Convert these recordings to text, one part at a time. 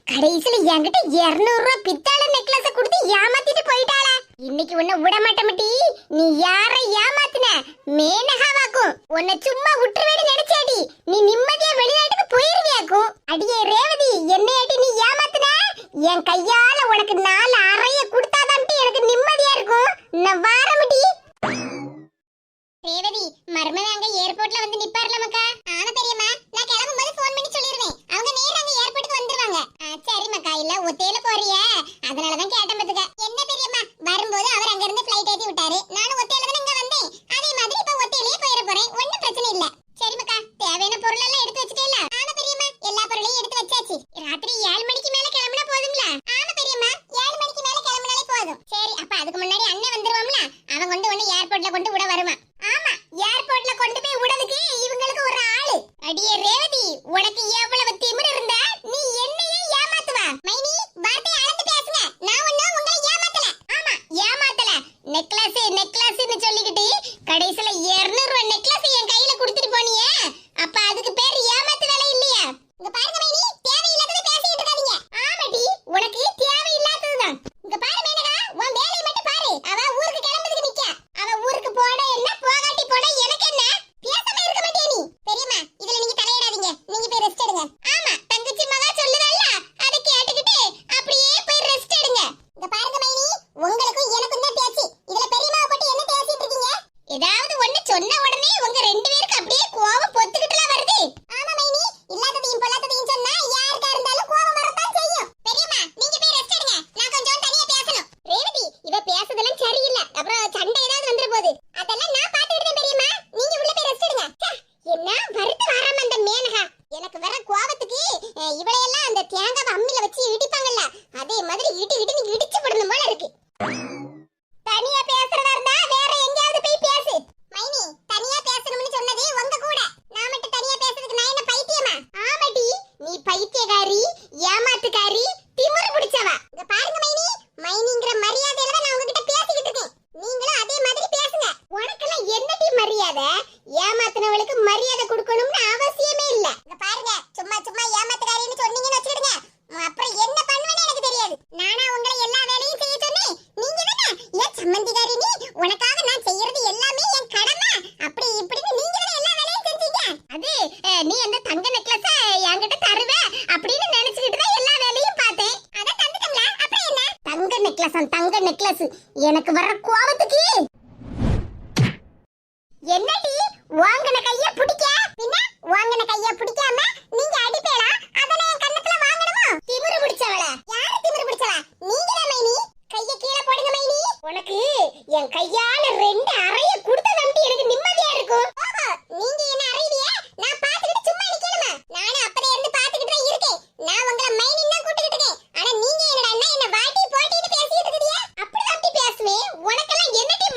கடைசில என்கிட்ட 200 ரூபாய் பித்தாள நெக்லஸ் கொடுத்து ஏமாத்திட்டு போயிட்டாளா? இன்னைக்கு உன்னை விட மாட்டேன்டி. நீ யாரை ஏமாத்தின? மேனகாவாக்கும். உன்னை சும்மா விட்டுருவேன்னு நினைச்சாடி. நீ நிம்மதியா வெளிநாட்டுக்கு போயிருவியாக்கும். அடியே ரேவதி, என்னையாட்டி நீ ஏமாத்தின? என் கையால உனக்கு 4 அறைய கொடுத்தாதான்டி எனக்கு நிம்மதியா இருக்கும். நான் வாரமுடி. ரேவதி, மர்மமே அங்க ஏர்போர்ட்ல வந்து நிப்பார்ல மக்கா. ஆனா பெரியம்மா, நான் கிளம்பும்போது ஃபோன் பண்ணி சொல்லிடுவேன். அவங்க நேரா அங்க ஏர்போர்ட்டுக்கு வந்துருவாங்க. சரி மக்கா, இல்ல ஒத்தையில போறியே அதனால தான் கேட்டேன் பாத்துக்க. என்ன பெரியம்மா, வரும்போது அவர் அங்க இருந்து ஃளைட் ஏத்தி விட்டாரு. நானும் ஒத்தையில தான் இங்க வந்தேன். அதே மாதிரி இப்ப ஒத்தையிலேயே போயிர போறேன். ஒண்ணும் பிரச்சனை இல்ல. சரி மக்கா, தேவையான பொருள் எல்லாம் எடுத்து வச்சிட்டேல? ஆமா பெரியம்மா, எல்லா பொருளையும் எடுத்து வச்சாச்சு. ராத்திரி 7 மணிக்கு மேல கிளம்பினா போதும்ல? ஆமா பெரியம்மா, 7 மணிக்கு மேல கிளம்பினாலே போதும். சரி, அப்ப அதுக்கு முன்னாடி அண்ணன் வந்துருவாம்ல. அவன் கொண்டு வந்து ஏர்போர்ட்ல கொண்டு விட வருவான். ஆமா, ஏர்போர்ட்ல கொண்டு போய் விடுறதுக்கு இவங்களுக்கு ஒரு ஆளு. அடியே ரேவதி, உனக்கு எவ்வளவு திமிரு இருந்தா நீ என்னையே ஏமாத்துவா? மைனி, வார்த்தை அளந்து பேசுங்க. நான் ஒண்ணும் உங்களை ஏமாத்தல. ஆமா, ஏமாத்தல. நெக்லஸ் நெக்லஸ்னு சொல்லிக்கிட்டு கடைசில 200 ரூபாய் நெக்லஸ் என் கையில கொடுத்துட்டு போனியே, அப்ப அதுக்கு பேர் ஏமாத்து வேலை இல்லையா? இங்க பாருங்க மைனி, தேவையில்லாதத பேசிட்டு இருக்காதீங்க. ஆமாடி, உனக்கு தேவையில்லாததுதான். இங்க பாரு மேனகா, உன் வேலையை மட்டும் பாரு. அவ ஊருக்கு கிளம்புறதுக்கு நிக்க. அவ ஊருக்கு போட என்ன, போகாட்டி போட எனக்கு என்ன? பேசாம இருக்க மாட்டியா நீ? பெரியம்மா, இதுல நீங்க தலையிடாதீங்க. நீங்க போய் ரெஸ்ட் எடுங்க. ஆமா, தங்கச்சி மகா சொல்லுதல்ல, அத கேட்டுக்கிட்டு அப்படியே போய் ரெஸ்ட் எடுங்க. இங்க பாருங்க மைனி, உங்களுக்கும் எனக்கும் தான் பேச்சு. இதுல பெரியம்மாவை பத்தி என்ன பேசிட்டு இருக்கீங்க? ஏதாவது ஒண்ணு சொன்ன உடனே உங்க 2 பேருக்கு அப்படியே கோவம் பொத்துக்கிட்டுலாம் வருது. ஆமா மைனி, இல்லாததையும் பொல்லாததையும் சொன்னா யாருக்கா இருந்தாலும் கோவம் வரத்தான் செய்யும். பெரியம்மா, நீங்க போய் ரெஸ்ட் எடுங்க. நான் கொஞ்சம் தனியா பேசணும். ரேவதி, இவ பேசுதெல்லாம் சரியில்லை. அப்புறம் சண்டை ஏதாவது வந்துற போகுது. அதெல்லாம் நான் பாத்துக்கிட்டேன் பெரியம்மா. நீங்க உள்ள போய் ரெஸ்ட் எடுங்க. என்ன வருது வராம அந்த மேனகா. எனக்கு வர கோவத்துக்கு இவளையெல்லாம் அந்த தேங்காவை அம்மில வச்சு இடிப்பாங்கல்ல, அதே மாதிரி இடி நீ இடிச்சு போடணும் போல இருக்கு. தனியா பேசுறதா இருந்தா வேற எங்கயாவது போய் பேசு. மைனி, தனியா பேசணும்னு சொன்னது உங்க கூட. நான் மட்டும் தனியா பேசுறதுக்கு நான் என்ன பைத்தியமா? ஆமாடி, நீ பைத்தியக்காரி, ஏமாத்துக்காரி, திமிரு பிடிச்சவ. இங்க பாருங்க மைனி, மைனிங்கிற மரியாதையில தான் நான் உங்ககிட்ட பேசிக்கிட்டு இருக்கேன். நீங்களும் அதே மாதிரி பேசுங்க. உனக்கெல்லாம் என்னடி மரியாதை? ஏமாத்துனவளுக்கு மரியாதை கொடுக்கணும்னு அவசியமே இல்ல. இங்க பாருங்க, சும்மா சும்மா ஏமாத்துக்காரின்னு சொன்னீங்கன்னு வச்சுக்கிடுங்க, அப்புறம் என்ன பண்ணுவேன்னு எனக்கு தெரியாது. நானா உங்களை எல்லா வேலையும் செய்ய சொன்னேன்? நீங்க தானே ஏன் சம்மந்திகாரி நீ, உனக்காக நான் செய்யறது எல்லாமே என் கடமை, அப்படி இப்படின்னு நீங்க தானே எல்லா வேலையும் செஞ்சீங்க. அது நீ அந்த தங்க நெக்லஸ் என்கிட்ட தருவ அப்படின்னு நினைச்சுக்கிட்டு தான் எல்லா வேலையும் பார்த்தேன். அத தந்துட்டீங்களா? அப்புறம் என்ன? தங்க நெக்லஸ் எனக்கு வர கோவத்துக்கு என்னடி வாங்கின கைய பிடிக்க? பின்ன வாங்கின கைய பிடிக்காம நீங்க அடிப்பேளா? அதன என் கண்ணத்துல வாங்கணுமா? திமிரு பிடிச்சவள. யாரு திமிரு பிடிச்சவ? நீங்க தான் மைனி. கைய கீழே போடுங்க மைனி. உனக்கு என் கையால 2 அறைய கொடுத்த நம்பி எனக்கு நிம்மதியா இருக்கும். ஓஹோ, நீங்க என்ன அறையியே நான் பாத்துக்கிட்டு சும்மா நிக்கணுமா? நானே அப்பதே இருந்து பாத்துக்கிட்டு தான் இருக்கேன். நான் உங்களை மைனி தான் கூட்டிக்கிட்டு இருக்கேன். ஆனா நீங்க என்னடா என்ன வாட்டி போட்டிட்டு பேசிட்டு இருக்கீங்க? அப்படி தான் பேசுவேன். உனக்கெல்லாம் என்னடி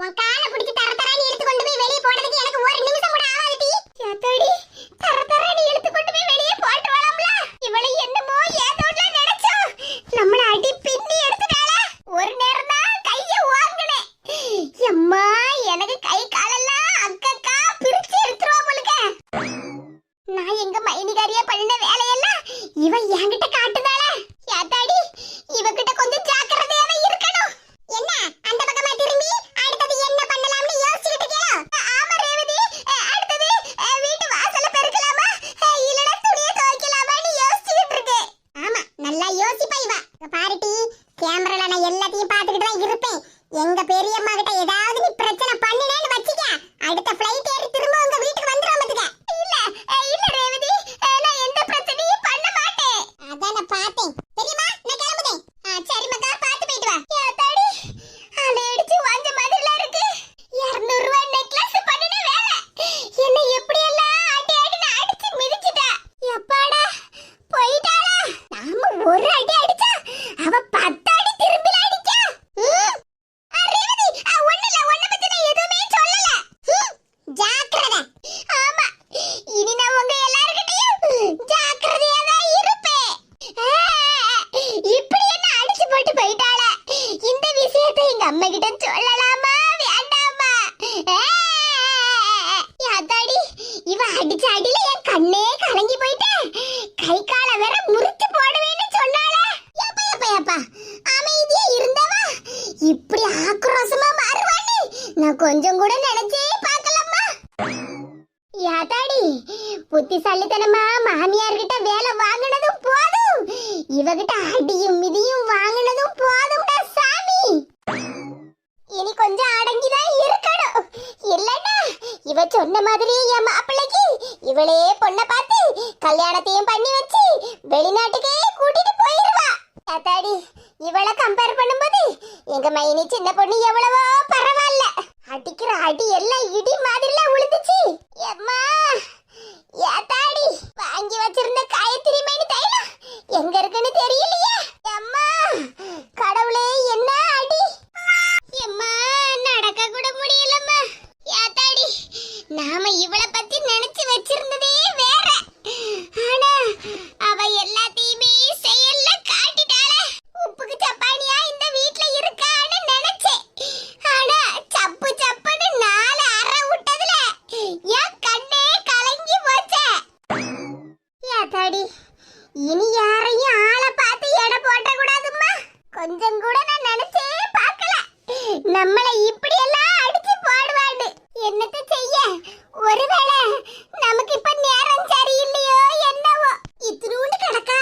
உன் காலை பிடிச்சு தர தரன்னு இழுத்து கொண்டு போய் வெளியே போடுறதுக்கு எனக்கு ஒரு நிமிஷம் கூட ஆகாதுடி. யாத்தாடி தர தரன்னு இழுத்து கொண்டு போய் வெளியே போட்டுறலாம்ல. இவளை என்னமோ ஏதோல நினைச்சா நம்மள அடி பின்னி எடுத்துட்டாள. ஒரு நேரம் தான் கைய ஓங்குனேன். அம்மா எனக்கு கை காலெல்லாம் அக்கக்கா பிரிச்சு எடுத்துறா போலுக்க. நான் எங்க மைனிகாரியா பண்ண வேலையெல்லாம் இவ என்கிட்ட காட்டுதாளே. யாத்தாடி இவகிட்ட கொஞ்சம் ஜாக்கிரதையாவே இருக்கணும். என்ன அந்த பக்கமா திரும்பி அடுத்தது என்ன பண்ணலாம்னு யோசிச்சிட்டு இருக்கீங்களா? ஆமா ரேவதி, அடுத்தது வீட்டு வாசல்ல பெருக்கலாமா இல்லனா துணியை துவைக்கலாமான்னு யோசிச்சிட்டு இருக்கேன். ஆமா நல்லா யோசிப்பா இவ. பாருடி கேமரால நான் எல்லாத்தையும் பார்த்துக்கிட்டு தான் இருப்பேன். எங்க பெரியம்மா கிட்ட ஏதாவது நீ பிரச்சனை பண்ணினேன்னு வச்சிக்க, அடுத்த ஃளைட் ஏறி திரும்ப உங்க வீட்டுக்கு வந்துரும் பாத்துக்க. இல்ல இல்ல ரேவதி, நான் எந்த பிரச்சனையும் பண்ண மாட்டேன். அதான் நான் பார்த்தேன். பெரியம்மா நான் கிளம்புதேன். சரி மக்கா பார்த்து போயிட்டு வா. யாத்தாடி அலையடிச்சு வாஞ்ச மாதிரில இருக்கு. 200 ரூபாய் நெக்லஸ் பண்ணின வேலை என்ன எப்படி எல்லாம் அடி அடின்னு அடிச்சு மிதிச்சிட்டா. எப்பாடா போயிட்டாளா? நாம ஒரு அடி அடிச்சா அவ 10 அடி திரும்பில அடிச்சா. ரேவதி ஒண்ணு இல்ல, ஒண்ணு பத்தி நான் எதுவுமே சொல்லல. ஜாக்கிரதை. ஆமா இனி நான் உங்க எல்லார்கிட்டயும் ஜாக்கிரதையா தான் இருப்பேன். இப்படி என்ன அடிச்சு போட்டு போயிட்டாளே. இந்த விஷயத்தை எங்க அம்மா கிட்ட சொல்லலாமா வேண்டாமா? யாத்தாடி இவ அடிச்ச அடியில என் கண்ணே கலங்கி போயிட்டேன். கை கால வேற முறிச்சு போடுவேன்னு சொன்னாளே. எப்பா எப்பா எப்பா அமைதியா இருந்தவா இப்படி ஆக்ரோஷமா மாறுவான்னு நான் கொஞ்சம் கூட நினைச்சே பார்க்கலம்மா. யாத்தாடி புத்திசாலித்தனமா மாமியார் கிட்ட வேலை வாங்கினதும் போதும், இவகிட்ட அடியும் மிதியும் வாங்கினதும் போதும்டா சாமி. இனி கொஞ்சம் அடங்கிதான் இருக்கணும். இல்லன்னா இவ சொன்ன மாதிரி என் மாப்பிள்ளைக்கு இவளே பொண்ணை பார்த்து கல்யாணத்தையும் பண்ணி வச்சு வெளிநாட்டுக்கே கூட்டிட்டு போயிருவா. யாத்தாடி இவளை கம்பேர் பண்ணும்போது எங்க மைனி சின்ன பொண்ணு எவ்வளவோ பரவாயில்ல. அடிக்கிற அடி எல்லாம் இடி மாதிரில விழுந்துச்சு. அம்மா யாத்தாடி வாங்கி வச்சிருந்த காயத்ரி மைனி தைலம் எங்க இருக்குன்னு தெரியலையே. அம்மா கடவுளே என்ன அடி. அம்மா நடக்க கூட முடியலம்மா. யாத்தாடி நாம இவளை பத்தி நினைச்சு வச்சிருந்ததே வேற. ஆனா அவ எல்லாத்தையுமே செயல்ல காட்டிட்டாளே. உப்புக்கு சப்பானியா இந்த வீட்ல இருக்கான்னு நினைச்சேன். ஆனா சப்பு சப்புன்னு 4 அறை விட்டதுல என் கண்ணே கலங்கி போச்சே. யாத்தாடி இனி யாரையும் ஆளை பார்த்து எடை போட்ட கூடாதும்மா. கொஞ்சம் கூட நான் நினைச்சே பார்க்கல நம்மள இப்படி எல்லாம் அடிச்சு போடுவான்னு. என்னத்த செய்ய, ஒருவேளை நமக்கு இப்ப நேரம் சரியில்லையோ என்னவோ. இத்தினூண்டு கிடக்கா,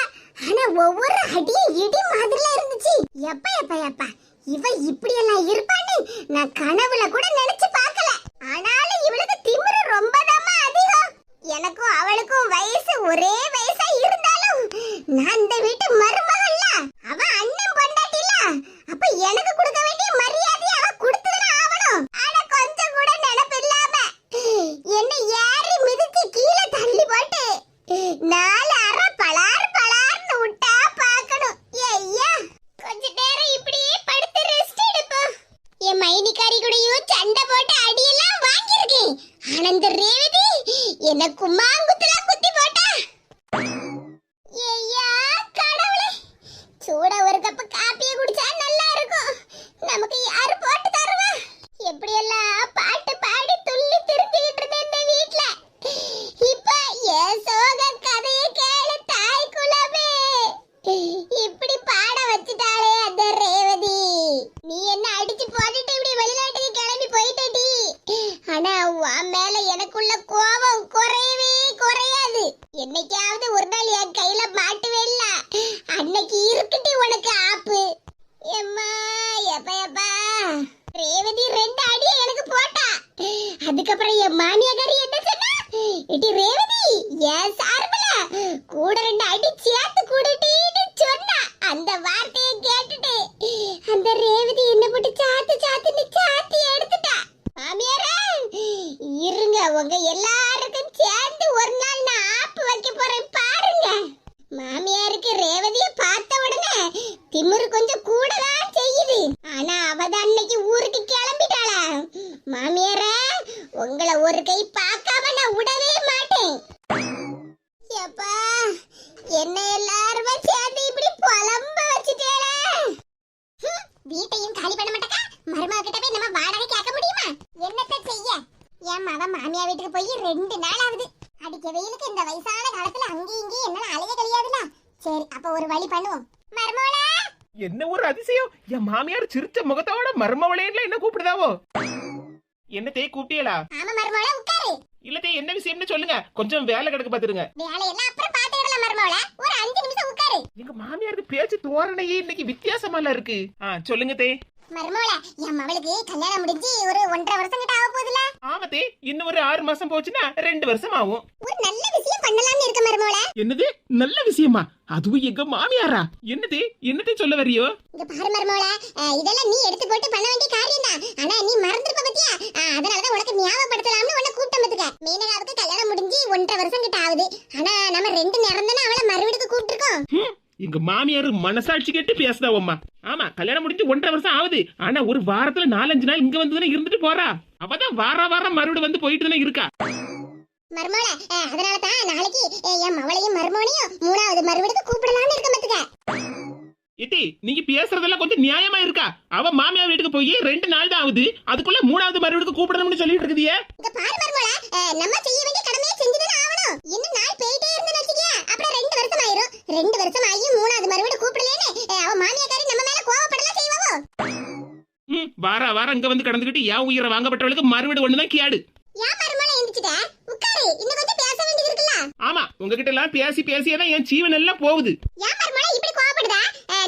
ஆனா ஒவ்வொரு அடியும் இடி மாதிரில இருந்துச்சு. எப்ப எப்ப எப்ப இவ இப்படி எல்லாம் இருப்பான்னு நான் கனவுல கூட நினைச்சு பார்க்கல. ஆனாலும் இவளுக்கு திமிரு ரொம்பதாமா அதிகம். எனக்கும் அவளுக்கும் வயசு ஒரே வயசா இருந்தாலும் நான் இந்த வீட்டு மருமகள்ல, அவ அண்ணன் பொண்டாட்டில. அப்ப எனக்கு கொடுக்க வேண்டிய மரியாதையை அவ கொடுத்துதான் ஆவணும். ஆனா கொஞ்சம் கூட நினைப்பு இல்லாம என்ன ஏறி மிதிச்சு கீழே தள்ளி போட்டு 4 அறை பலார் பலார்னு விட்டா பார்க்கணும். ஐயா கொஞ்ச நேரம் இப்படியே படுத்து ரெஸ்ட் எடுப்போம். என் மைனிகாரி கூடயும் சண்டை போட்டு அடியெல்லாம் வாங்கியிருக்கேன். ஆனா இந்த ரேவதி என்ன கும்மாங்குத்துல குத்தி போட்டா. ஐயா கடவுளே, சூட ஒரு கப் காப்பியை குடிச்சா நல்லா இருக்கும். நமக்கு யாரு போட்டு தருவா? எப்படி எல்லாம் பாட்டு பாடி துள்ளி திருத்திட்டு இருந்த இந்த வீட்ல இப்ப என் சோக கதையை கேளு தாய் குலமே. இப்படி பாட வச்சுட்டாளே அந்த ரேவதி. நீ என்ன அடிச்சு போட்டுட்டு இப்படி வெளிநாட்டுக்கு கிளம்பி போயிட்டடி. ஆனா உன் மேல எனக்குள்ள கோபம் குறையவே குறையாது. என்னைக்காவது ஒரு நாள் என் கையில மாட்டுவேல்ல, அன்னைக்கு இருக்குட்டி உனக்கு ஆப்பு. எம்மா எப்ப எப்பா ரேவதி 2 அடியை எனக்கு போட்டா. அதுக்கப்புறம் என் மாமியாரி என்ன சொன்னா, இடி ரேவதி என் சார்பல கூட 2 அடி சேர்த்து கூடிட்டின்னு சொன்னா. அந்த வார்த்தையை கேட்டுட்டு அந்த ரேவதி என்ன போட்டு சாத்து சாத்துன்னு சாத்தி எடுத்துட்டா. மாமியாரே இருங்க, உங்க எல்லாருக்கும் சேர்ந்து ஒரு நாள் நான் ஆப்பு வைக்க போறேன் பாருங்க. மாமியாருக்கு ரேவதிய பார்த்த உடனே திமிரு கொஞ்சம் கூடதான் செய்யுது. ஆனா அவ தான் அன்னைக்கு ஊருக்கு கிளம்பிட்டாளா. ஒரு கை பார்க்காம நான் விடவே மாட்டேன். எப்பா என்ன எல்லாரும் சேர்ந்து இப்படி புலம்ப வச்சுட்டேளே. வீட்டையும் காலி பண்ண மாட்டேக்கா. மருமக கிட்ட போய் நம்ம வாடகை கேட்க முடியுமா? என்னத்த செய்ய? என் மக மாமியா வீட்டுக்கு போய் 2 நாள் ஆகுது. அடிக்க வெயிலுக்கு இந்த வயசான காலத்துல அங்கேயும் இங்கேயும் என்னால அலைய கிடையாதுல. சரி அப்ப ஒரு வழி பண்ணுவோம். மருமகளா என்ன ஒரு அதிசயம், என் மாமியார் சிரிச்ச முகத்தோட மருமவளேன்னு என்ன கூப்பிடுதாவோ? என்னத்தே கூப்பிட்டீங்களா? ஆமா மருமகளா உட்காரு. இல்லத்தே என்ன விஷயம்னு சொல்லுங்க, கொஞ்சம் வேலை கிடக்கு பாத்துருங்க. வேலையெல்லாம் அப்புறம் பாத்துக்கலாம் மருமகளா, ஒரு 5 நிமிஷம் உட்காரு. எங்க மாமியாருக்கு பேச்சு தோரணையே இன்னைக்கு வித்தியாசமா இருக்கு. சொல்லுங்க தே. மருமகளா என் மவளுக்கு கல்யாணம் முடிஞ்சு ஒரு 1.5 வருஷம் கிட்ட ஆக போகுதுல. ஆமாத்தே, இன்னும் ஒரு 6 மாசம் போச்சுன்னா 2 வருஷம் ஆகும். ஒரு நல்ல விஷயம் பண்ணலாம்னு இருக்க மருமகளா. என்னது நல்ல விஷயமா? அதுவும் எங்க மாமியாரா? என்னதே சொல்ல வரியோ? இங்க பாரு மருமகளா, இதெல்லாம் நீ எடுத்து போட்டு பண்ண வேண்டிய காரியம் தான். ஆனா நீ மறந்துருப்ப பத்தியா? அதனாலதான் உனக்கு ஞாபகப்படுத்தலாம்னு உன்னை கூப்பிட்ட பத்துக்க. மீனகாவுக்கு கல்யாணம் முடிஞ்சு 1.5 வருஷம் கிட்ட ஆகுது. ஆனா நம்ம 2 நேரம் தானே அவளை மறுவீடுக்கு கூப்பிட்டுருக்கோம். எங்க மாமியார் மனசாட்சி கேட்டு பேசுதாவம்மா. ஆமா கல்யாணம் முடிஞ்சு 1.5 வருஷம் ஆகுது. ஆனா ஒரு வாரத்துல 4-5 நாள் இங்க வந்து இருந்துட்டு போறா. அவதான் வாரம் மறுபடியும் வந்து போயிட்டு தானே இருக்கா. மருமகளா அதனாலதான் நாளைக்கு என் மவளையும் மருமகனையும் 3வது மறுவீடுக்கு கூப்பிடலாம்னு இருக்க பத்துக்க. ஏட்டி நீங்க பேசுறதெல்லாம் கொஞ்சம் நியாயமா இருக்கா? அவ மாமியார் வீட்டுக்கு போய் 2 நாள் தான் ஆகுது, அதுக்குள்ள 3வது மறுவீடுக்கு கூப்பிடணும்னு சொல்லிட்டு இருக்குதியே. இங்க பாரு மருமகளா, நம்ம செய்ய வேண்டிய கடமையை செஞ்சுதானே ஆகணும். இன்னும் நாள் போயிட்டே இருந்து வச்சுக்கியா அப்புறம் 2 வருஷம் ஆயிரும். 2 வருஷம் ஆகி 3வது மறுவீடு கூப்பிடலேன்னு அவ மாமியாக்காரி நம்ம மேல கோவப்படலாம் செய்வாவோ. வாரம் இங்க வந்து கடந்துக்கிட்டு என் உயிரை வாங்கப்பட்டவளுக்கு மறுவீடு ஒண்ணுதான் கேடு. ஏன் மருமகளா எந்திச்சிட்ட? உட்காரு, இன்னும் கொஞ்சம் பேச வேண்டியது இருக்குல்ல. ஆமா உங்ககிட்ட எல்லாம் பேசியே தான் என் ஜீவன் எல்லாம் போகுது. ஏன் மருமகளா இப்படி கோவப்படுதா?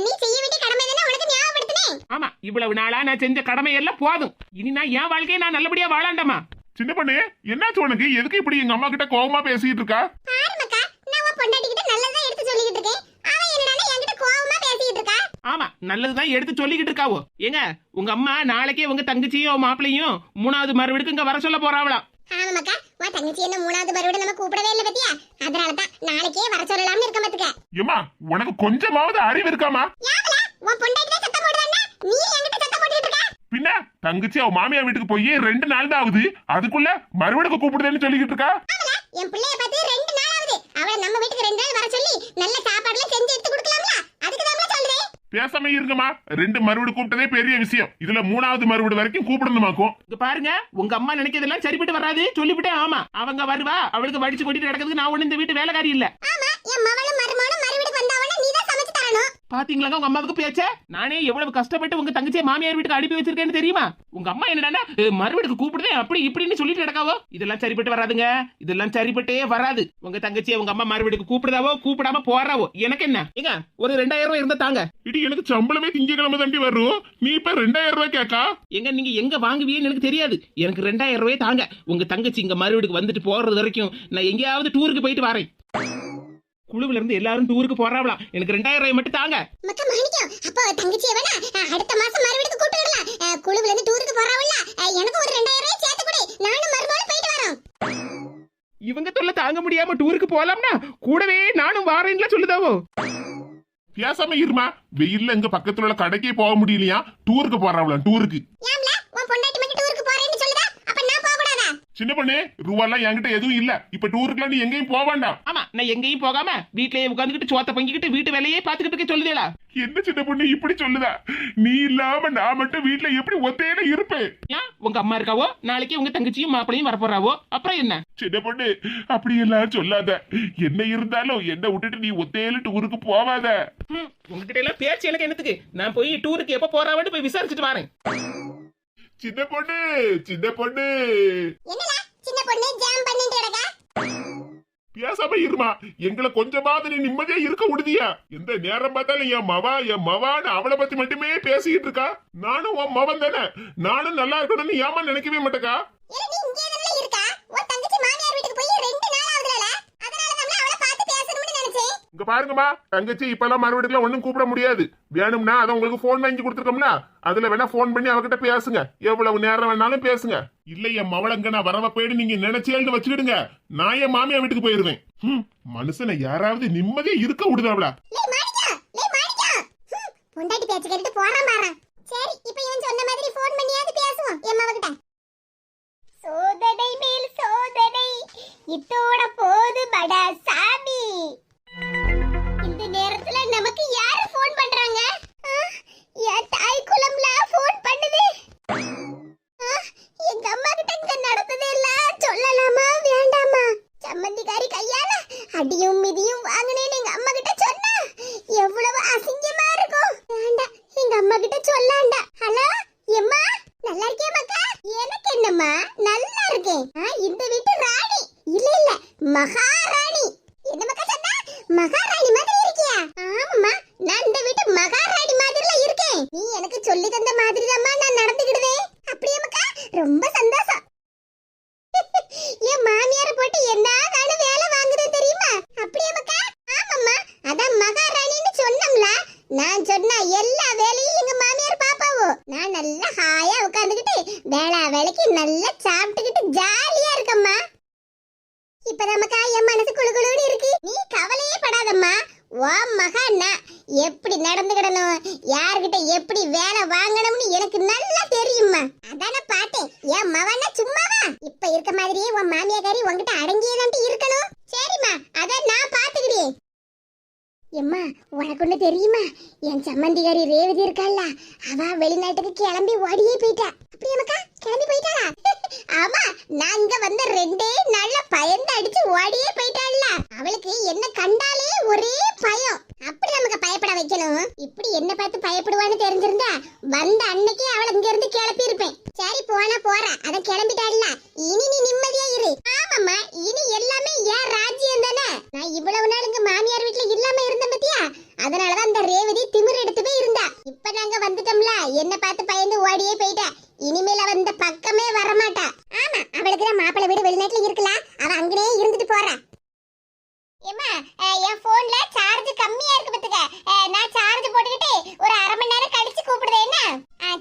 நீ செய்ய வேண்டிய கடமை தானே உனக்கு ஞாபகப்படுத்தினேன். ஆமா இவ்வளவு நாளா நான் செஞ்ச கடமை எல்லாம் போதும். இனி நான் என் வாழ்க்கையை நான் நல்லபடியா வாழாண்டாமா. சின்ன பொண்ணு என்னாச்சு உனக்கு? எதுக்கு இப்படி எங்க அம்மா கிட்ட கோவமா பேசிட்டு இருக்கா? பாரு மக்கா, நான் உன் பொண்டாட்டி கிட்ட நல்லதா எடுத்து சொல்லிக்கிட்டு இருக்கேன். அவ என்னடானா என்கிட்ட கோவமா பேசிட்டு இருக்கா. ஆமா நல்லதுதான் எடுத்து சொல்லிக்கிட்டு இருக்காவோ. ஏங்க உங்க அம்மா நாளைக்கே உங்க தங்கச்சியும் மாப்பிளையும் 3வது மறுவீடுக்கு இங்க வர சொல்ல போறாவளாம். ஆமா மக்கா, உன் தங்கச்சி என்ன 3வது மறுவீடு நம்ம கூப்பிடவே இல்ல பத்தியா? அதனாலதான் நாளைக்கே வர சொல்லலாம்னு இருக்க பத்துக்க. ஏமா உனக்கு கொஞ்சமாவது அறிவு இருக்காமா? யாவல உன் பொண்டாட்டி தான் சத்தம் போடுறான்னா நீ என்கிட்ட சத்தம் போட்டுட்டு இருக்க? பின்ன தங்கச்சி அவ மாமியார் வீட்டுக்கு போய் 2 நாள் தான் ஆகுது, அதுக்குள்ள மறுவீடுக்கு கூப்பிடுதேன்னு சொல்லிக்கிட்டு இருக்கா. ஆவல என் பிள்ளைய பார்த்து 2 நாள் ஆகுது. அவளை நம்ம வீட்டுக்கு 2 நாள் வர சொல்லி நல்ல சாப்பாடுலாம் செஞ்சு எடுத்து கொடுக்கலாம்ல. அதுக்கு தான் சொல்றேன். பேசாம இருங்கம்மா. 2 மறுவீடு கூப்பிட்டதே பெரிய விஷயம், இதுல 3வது மறுவீடு வரைக்கும் கூப்பிடணுமாக்கும். இங்க பாருங்க உங்க அம்மா நினைக்கிறதெல்லாம் சரிப்பட்டு வராது சொல்லிவிட்டேன். ஆமா அவங்க வருவா, அவளுக்கு வடிச்சு கொட்டிட்டு கிடக்கிறதுக்கு நான் ஒண்ணு இந்த வீட்டு வேலைக்காரி இல்ல. ஆமா என் மவளும் மருமகனும் மறுவீடுக்கு வந்தாவனா நீ தான் சமைச்சு தரணும். பாத்தீங்களா உங்க அம்மாவுக்கு பேச்ச? நானே எவ்வளவு கஷ்டப்பட்டு உங்க தங்கச்சியை மாமியார் வீட்டுக்கு அனுப்பி வச்சிருக்கேன்னு தெரியுமா? உங்க அம்மா என்னடா மறுவீடுக்கு கூப்பிடுதே அப்படி இப்படின்னு சொல்லிட்டு கிடக்காவோ. இதெல்லாம் சரிப்பட்டு வராதுங்க, இதெல்லாம் சரிப்பட்டே வராது. உங்க தங்கச்சியை உங்க அம்மா மறுவீடுக்கு கூப்பிடுதாவோ கூப்பிடாம போறாவோ எனக்கு என்ன? ஏங்க ஒரு 2000 ரூபாய் இருந்தா தாங்க. இடி எனக்கு சம்பளமே திங்கக்கிழமை தாண்டி வரும், நீ இப்ப 2000 ரூபாய் கேக்கா? எங்க நீங்க எங்க வாங்குவீன்னு எனக்கு தெரியாது. எனக்கு 2000 ரூபாய் தாங்க. உங்க தங்கச்சி இங்க மறுவீடுக்கு வந்துட்டு போறது வரைக்கும் நான் எங்கேயாவது டூருக்கு போயிட்டு வரேன். குழுவுல இருந்து எல்லாரும் டூருக்கு போறாவலாம், எனக்கு 2000 ரூபாய் மட்டும் தாங்க. மக்கா மாணிக்கம், அப்ப தங்கச்சியை வேணா அடுத்த மாசம் மறுவீடுக்கு கூட்டி வரலாம். குழுவுல இருந்து டூருக்கு போறாவல்ல, எனக்கு ஒரு 2000 ரூபாய் சேர்த்து கொடு, நானும் மருமகளும் போயிட்டு வரோம். இவங்க தொல்லை தாங்க முடியாம டூருக்கு போலாம்னா கூடவே நானும் வாரேன்ல சொல்லுதாவோ. பேசாம இருமா. வெயில்ல எங்க பக்கத்துல உள்ள கடைக்கே போக முடியலையா, டூருக்கு போறாவலாம் டூருக்கு. ஏம்ல உன் பொண்டாட்டி மட்டும் டூருக்கு போறேன்னு சொல்லுதா? அப்ப நான் போக கூடாதா? சின்ன பொண்ணு ரூபாலாம் என்கிட்ட எதுவும் இல்ல, இப்ப டூருக்குலாம் நீ எங்கேயும் போக வேண்டாம். ஆமா நான் எங்கேயும் போகாம வீட்லயே உட்காந்துக்கிட்டு சோத்த பங்கிக்கிட்டு வீட்டு வேலையே பாத்துக்கிட்டு இருக்க சொல்லுதேடா. என்ன சின்ன பொண்ணு இப்படி சொல்லுதா? நீ இல்லாம நான் மட்டும் வீட்டுல எப்படி ஒத்தையில இருப்பேன்? ஏன் உங்க அம்மா இருக்காவோ, நாளைக்கு உங்க தங்கச்சியும் மாப்பிளையும் வரப்போறாவோ, அப்புறம் என்ன? சின்ன பொண்ணு அப்படி எல்லாம் சொல்லாத. என்ன இருந்தாலும் என்ன விட்டுட்டு நீ ஒத்தையில டூருக்கு போவாத. உங்ககிட்ட எல்லாம் பேச்சு எனக்கு என்னத்துக்கு? நான் போய் டூருக்கு எப்ப போறாவன்னு போய் விசாரிச்சுட்டு வரேன். சின்ன பொண்ணு சின்ன பொண்ணு என்னடா சின்ன பொண்ணு ஜாம் பண்ணிட்டு இருக்கா? பேசாம இருமா. எங்களை கொஞ்சமாவது நீ நிம்மதியா இருக்க விடுதியா? எந்த நேரம் பார்த்தாலும் என் மவான்னு அவளை பத்தி மட்டுமே பேசிக்கிட்டு இருக்கா. நானும் உன் மவன் தானே, நானும் நல்லா இருக்கணும்னு ஏமா நினைக்கவே மாட்டேக்கா? இல்ல நீ இங்கே தானே இருக்கா? உன் தங்கச்சி மாமியார் வீட்டுக்கு போய் 2 நாள் ஆகுதுல, அதனால தான் அவளை பார்த்து பேசணும்னு நினைச்சேன். இங்க பாருங்கம்மா, தங்கச்சி இப்பெல்லாம் மறுபடியும் ஒண்ணும் கூப்பிட முடியாது. வேணும்னா அத உங்களுக்கு போன் வாங்கி கொடுத்துருக்கோம்ல, அதுல வேணா போன் பண்ணி அவகிட்ட பேசுங்க, எவ்வளவு நேரம் வேணாலும் பேசுங்க. இல்ல என் மவளங்க நான் வரவ போயிடு நீங்க நினைச்சேன்னு வச்சுக்கிடுங்க, நான் என் மாமியா வீட்டுக்கு போயிருவேன். மனுஷனை யாராவது நிம்மதியா இருக்க விடுதாவளா? பொண்டாட்டி பேச்சு கேட்டு போறான் பாரு. சரி இப்போ இவன் சொன்ன மாதிரி போன் பண்ணியாவது பேசுவோம் என் மவகிட்ட. சோதடை மேல் இத்தோட போது படா சாமி. இந்த நேரத்துல நமக்கு யாரு ஃபோன் பண்றாங்க? என் தாய் குலம்ல ஃபோன் பண்ணுது. எங்க அம்மா கிட்ட இங்க நடந்ததே எல்லாம் சொல்லலாமா வேண்டாமா? சம்மந்திக்காரி கையால அடியும் மிதியும் வாங்கினேன்னு எங்க அம்மா கிட்ட சொன்னா எவ்வளவு அசிங்கமா இருக்கும். வேண்டாம், எங்க அம்மா கிட்ட சொல்லாண்டா. ஹலோ எம்மா, நல்லா இருக்கியா மக்கா? எனக்கு என்னம்மா, நல்லா இருக்கேன். இந்த வீட்டு ராணி இல்ல இல்ல மகாராணி. என்ன மக்கா சொன்னா? மகாராணி மாதிரி இருக்கியா? ஆமாம்மா, நான் இந்த வீட்டு மகாராணி மாதிரில இருக்கேன். நீ எனக்கு சொல்லி தந்த மாதிரி தான் நான் நடந்துக்கிடுவேன். அப்படியே மக்கா, ரொம்ப சந்தோஷம். என் மாமியார போட்டு என்ன வேலை வாங்குது தெரியுமா? அப்படியே மக்கா? ஆமாம்மா, அதான் மகாராணின்னு சொன்னோம்ல. நான் சொன்ன எல்லா வேலையும் எங்க மாமியார் பாப்பாவோ. நான் நல்லா ஹாயா உட்கார்ந்துகிட்டு வேலைக்கு நல்லா சாப்பிட்டுக்கிட்டு ஜாலியா இருக்கம்மா. இப்ப நமக்கா என் மனசு குளுகுளுன்னு இருக்கு. நீ கவலையே படாதம்மா. ஓ மகான்னா எப்படி நடந்துக்கிடணும், யார்கிட்ட எப்படி வேலை வாங்கணும்னு எனக்கு நல்லா தெரியுமா. அதான பாட்டேன். என் மவனா சும்மாவா? இப்ப இருக்க மாதிரியே உன் மாமியாரி உன்கிட்ட அடங்கியதான் இருக்கணும். சரிம்மா, அதான் நான் பாத்துக்கிறேன். எம்மா, உனக்கு ஒண்ணு தெரியுமா? என் சம்மந்திகாரி ரேவதி இருக்காள்ல, அவ வெளிநாட்டுக்கு கிளம்பி ஓடியே போயிட்டா. அப்படியே மக்கா, கிளம்பி போயிட்டாளா? ஆமா, நாங்க வந்த 2 நாள்ல பயந்து அடிச்சு ஓடியே போயிட்டாள்ல. அவளுக்கு என்ன கண்டாலே ஒரே பயம். அப்படி நமக்கு பயப்பட வைக்கணும். இப்படி என்ன பார்த்து பயப்படுவான்னு தெரிஞ்சிருந்தா வந்த அன்னைக்கே அவளை இங்க இருந்து கிளப்பி இருப்பேன். சரி, போனா போறா, அத கிளம்பிட்டாள்ல. இனி நீ நிம்மதியா இரு. ஆமாம்மா, இனி எல்லாமே ஏன் ராஜ்யம் தானே. நான் இவ்வளவு நாள் இங்க மாமியார் வீட்டுல இல்லாம இருந்தேன் பத்தியா? அதனாலதான் அந்த ரேவதி திமிர் எடுத்து போய் இருந்தா. இப்ப நாங்க வந்துட்டோம்ல, என்ன பார்த்து பயந்து ஓடியே போயிட்டா. இனிமேல வந்த பக்கமே வரமாட்டா. ஆமா, அவளுக்கு தான் மாப்பிள்ளை வீடு வெளிநாட்டுல இருக்கலாம். அவ அங்கனே இருந்துட்டு போறா. ஏமா, என் போன்ல சார்ஜ் கம்மியா இருக்கு பத்துக்க. நான் சார்ஜ் போட்டுக்கிட்டு ஒரு 1/2 மணி நேரம் கழிச்சு கூப்பிடுறேன். என்ன?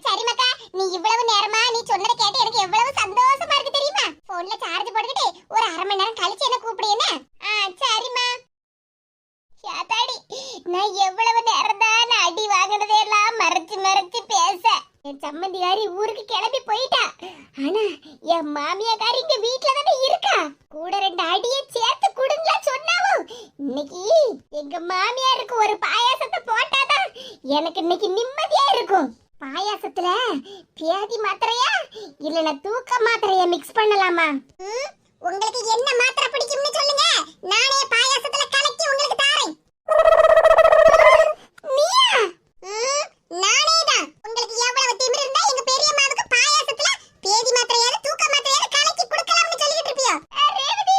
சரி மக்கா, நீ இவ்வளவு நேரமா நீ சொன்னதை கேட்டு எனக்கு எவ்வளவு சந்தோஷமா இருக்கு தெரியுமா? போன்ல சார்ஜ் போட்டுக்கிட்டு ஒரு 1/2 மணி நேரம் கழிச்சு என்ன கூப்பிடுறேன். சரிம்மா. யாத்தாடி, நான் எவ்வளவு நேரம் தான் அடி வாங்கினதே எல்லாம் மறைச்சு மறைச்சு பேச. என் சம்மந்தியாரி ஊருக்கு கிளம்பி போயிட்டா. ஆனா என் மாமியாரி இங்க வீட்டுல தானே இருக்கா. கூட 2 அடியை சேர்த்து குடுங்களா சொன்னாவோ. இன்னைக்கு எங்க மாமியாருக்கு ஒரு பாயாசத்தை போட்டாதான் எனக்கு இன்னைக்கு நிம்மதியா இருக்கும். பாயாசத்துல பியாதி மாத்திரையா இல்லனா தூக்க மாத்திரையா மிக்ஸ் பண்ணலாமா? உங்களுக்கு என்ன மாத்திரை பிடிக்கும்னு சொல்லுங்க, நானே பாயாசத்துல கலக்கி உங்களுக்கு தாரேன். நீயா? நானே தான். உங்களுக்கு எவ்வளவு திமிரு இருந்தா எங்க பெரியம்மாவுக்கு பாயாசத்துல பேதி மாத்திரையால தூக்க மாத்திரையால கலக்கி கொடுக்கலாம்னு சொல்லிட்டு இருப்பியோ? ரேவதி,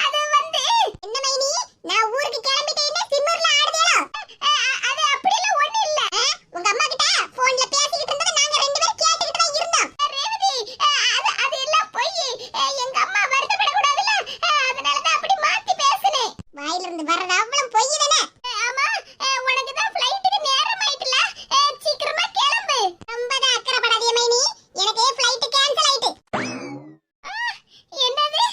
அது வந்து என்ன மைனி, நான் ஊருக்கு கிளம்பிட்டேன்னா திமிர்ல ஆடுதேளோ? அது அப்படி எல்லாம் ஒண்ணு இல்ல. உங்க அம்மா கிட்ட போன்ல பேசிக்கிட்டு இருந்தத நாங்க 2 பேரும் கேட்டுக்கிட்டு தான் இருந்தோம். ரேவதி, அது எல்லாம் போய் எங்க அம்மா வருத்தப்பட கூடாதுல, அதனால தான் அப்படி மாத்தி பேசினேன். வாயில இருந்து வர்றது அவ்வளவு பொய் தானே? ஆமா, உனக்கு தான் ஃளைட்டுக்கு நேரம் ஆயிட்டுல, சீக்கிரமா கிளம்பு. ரொம்ப தான் அக்கறப்படாதே மைனி, எனக்கு ஃளைட் கேன்சல் ஆயிட்டு. என்னது,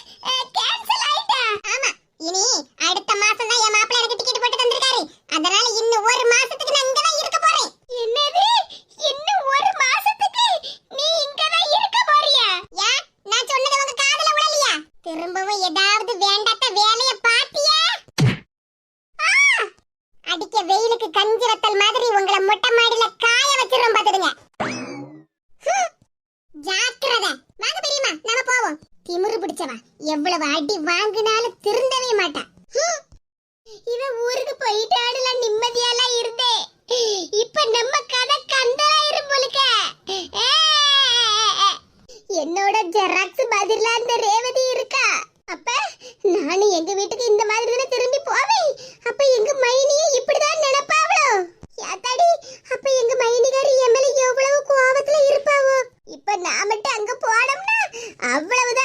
கேன்சல் ஆயிட்டா? ஆமா, இனி அடுத்த மாசம் தான் என் மாப்பிள்ளை எனக்கு டிக்கெட் போட்டு தந்திருக்காரு. அதனால இன்னும் 1 மாசத்துக்கு நான் இங்க தான் இருக்க போறேன். என்னது, இன்னும் 1 மாசத்துக்கு நீ இங்க தான் இருக்க போறியா? ஏன், நான் சொன்னது உங்க காதுல விழலையா? திரும்பவும் ஏதாவது வேண்டாத வேலைய பாத்தியா? அடிக்க வெயிலுக்கு கஞ்சி வத்தல் மாதிரி உங்களை மொட்டை மாடியில காய வச்சிரும் பாத்துடுங்க. ஜாக்கிரதை. வாங்க பெரியம்மா, நாம போவோம். திமிரு பிடிச்சவா, எவ்வளவு அடி வாங்கினாலும் திருந்தவே மாட்டா. இவ ஊருக்கு போயிட்டாடுல, நிம்மதியாலாம் இருந்தே. இப்ப நம்ம கதை கந்தலாயிரும் போலுக்க. என்னோட ஜெராக்ஸ் பதிலா அந்த ரேவதி இருக்கா. அப்ப நானும் எங்க வீட்டுக்கு இந்த மாதிரி தானே திரும்பி போவேன். அப்ப எங்க மைனியே இப்படிதான் நினைப்பாவளோ? யாத்தாடி, அப்ப எங்க மைனிகாரி என் மேல எவ்வளவு கோவத்துல இருப்பாவோ. இப்ப நான் மட்டும் அங்க போனோம்னா அவ்வளவுதான்.